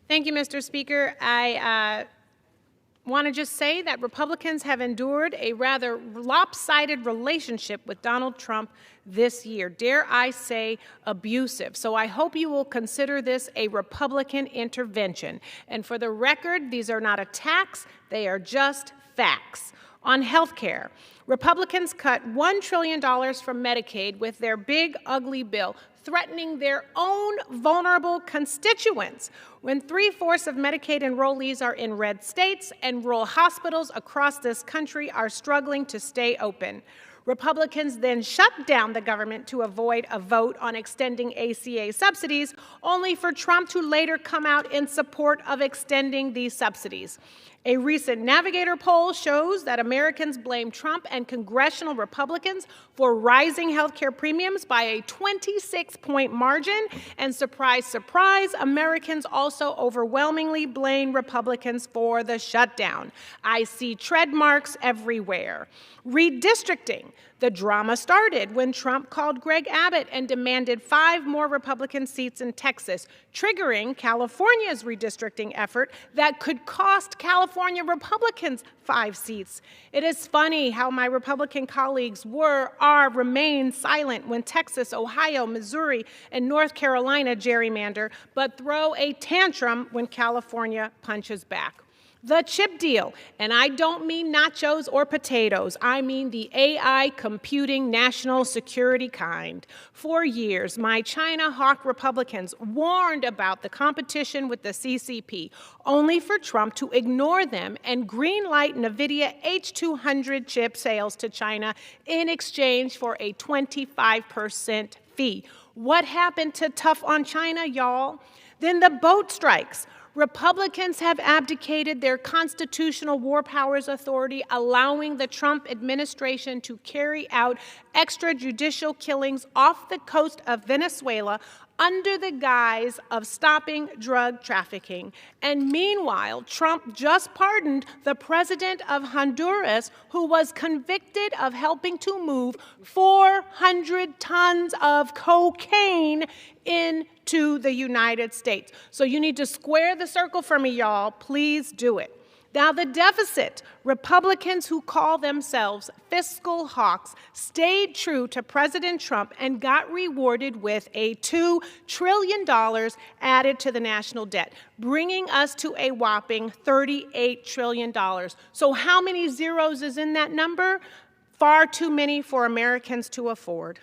Thank you, Mr. Speaker. I want to just say that Republicans have endured a rather lopsided relationship with Donald Trump this year. Dare I say abusive. So I hope you will consider this a Republican intervention. And for the record, these are not attacks, they are just facts. On health care, Republicans cut $1 trillion from Medicaid with their big, ugly bill, threatening their own vulnerable constituents. When 3/4 of Medicaid enrollees are in red states and rural hospitals across this country are struggling to stay open. Republicans then shut down the government to avoid a vote on extending ACA subsidies, only for Trump to later come out in support of extending these subsidies. A recent Navigator poll shows that Americans blame Trump and congressional Republicans for rising health care premiums by a 26-point margin. And surprise, surprise, Americans also overwhelmingly blame Republicans for the shutdown. I see tread marks everywhere. Redistricting. The drama started when Trump called Greg Abbott and demanded 5 more Republican seats in Texas, triggering California's redistricting effort that could cost California Republicans 5 seats. It is funny how my Republican colleagues remain silent when Texas, Ohio, Missouri, and North Carolina gerrymander, but throw a tantrum when California punches back. The chip deal, and I don't mean nachos or potatoes, I mean the AI computing national security kind. For years, my China hawk Republicans warned about the competition with the CCP, only for Trump to ignore them and greenlight NVIDIA H200 chip sales to China in exchange for a 25% fee. What happened to tough on China, y'all? Then the boat strikes. Republicans have abdicated their constitutional war powers authority, allowing the Trump administration to carry out extrajudicial killings off the coast of Venezuela under the guise of stopping drug trafficking. And meanwhile, Trump just pardoned the president of Honduras, who was convicted of helping to move 400 tons of cocaine into the United States. So you need to square the circle for me, y'all. Please do it. Now, the deficit. Republicans who call themselves fiscal hawks stayed true to President Trump and got rewarded with a $2 trillion added to the national debt, bringing us to a whopping $38 trillion. So how many zeros is in that number? Far too many for Americans to afford.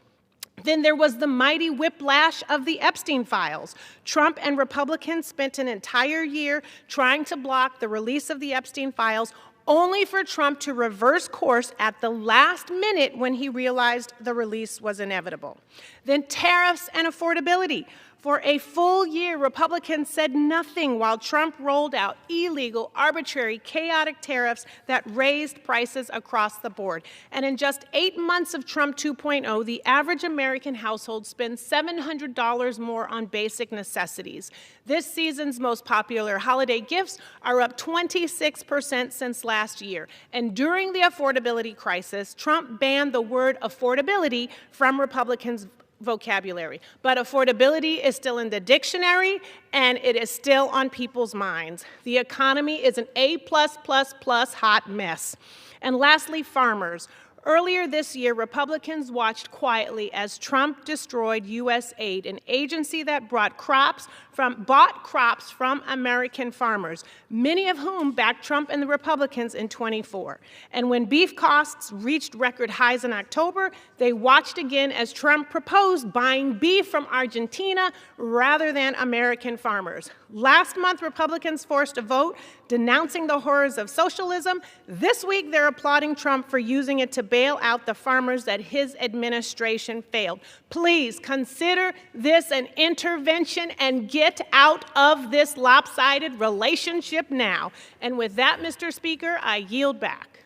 Then there was the mighty whiplash of the Epstein files. Trump and Republicans spent an entire year trying to block the release of the Epstein files, only for Trump to reverse course at the last minute when he realized the release was inevitable. Then tariffs and affordability. For a full year, Republicans said nothing while Trump rolled out illegal, arbitrary, chaotic tariffs that raised prices across the board. And in just 8 months of Trump 2.0, the average American household spends $700 more on basic necessities. This season's most popular holiday gifts are up 26% since last year. And during the affordability crisis, Trump banned the word affordability from Republicans' vocabulary. But affordability is still in the dictionary, and it is still on people's minds. The economy is an A+++ hot mess. And lastly, farmers. Earlier this year, Republicans watched quietly as Trump destroyed USAID, an agency that bought crops from American farmers, many of whom backed Trump and the Republicans in 24. And when beef costs reached record highs in October, they watched again as Trump proposed buying beef from Argentina rather than American farmers. Last month, Republicans forced a vote denouncing the horrors of socialism. This week, they're applauding Trump for using it to bail out the farmers that his administration failed. Please consider this an intervention and get out of this lopsided relationship now. And with that, Mr. Speaker, I yield back.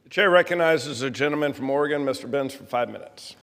The chair recognizes the gentleman from Oregon, Mr. Benz, for 5 minutes.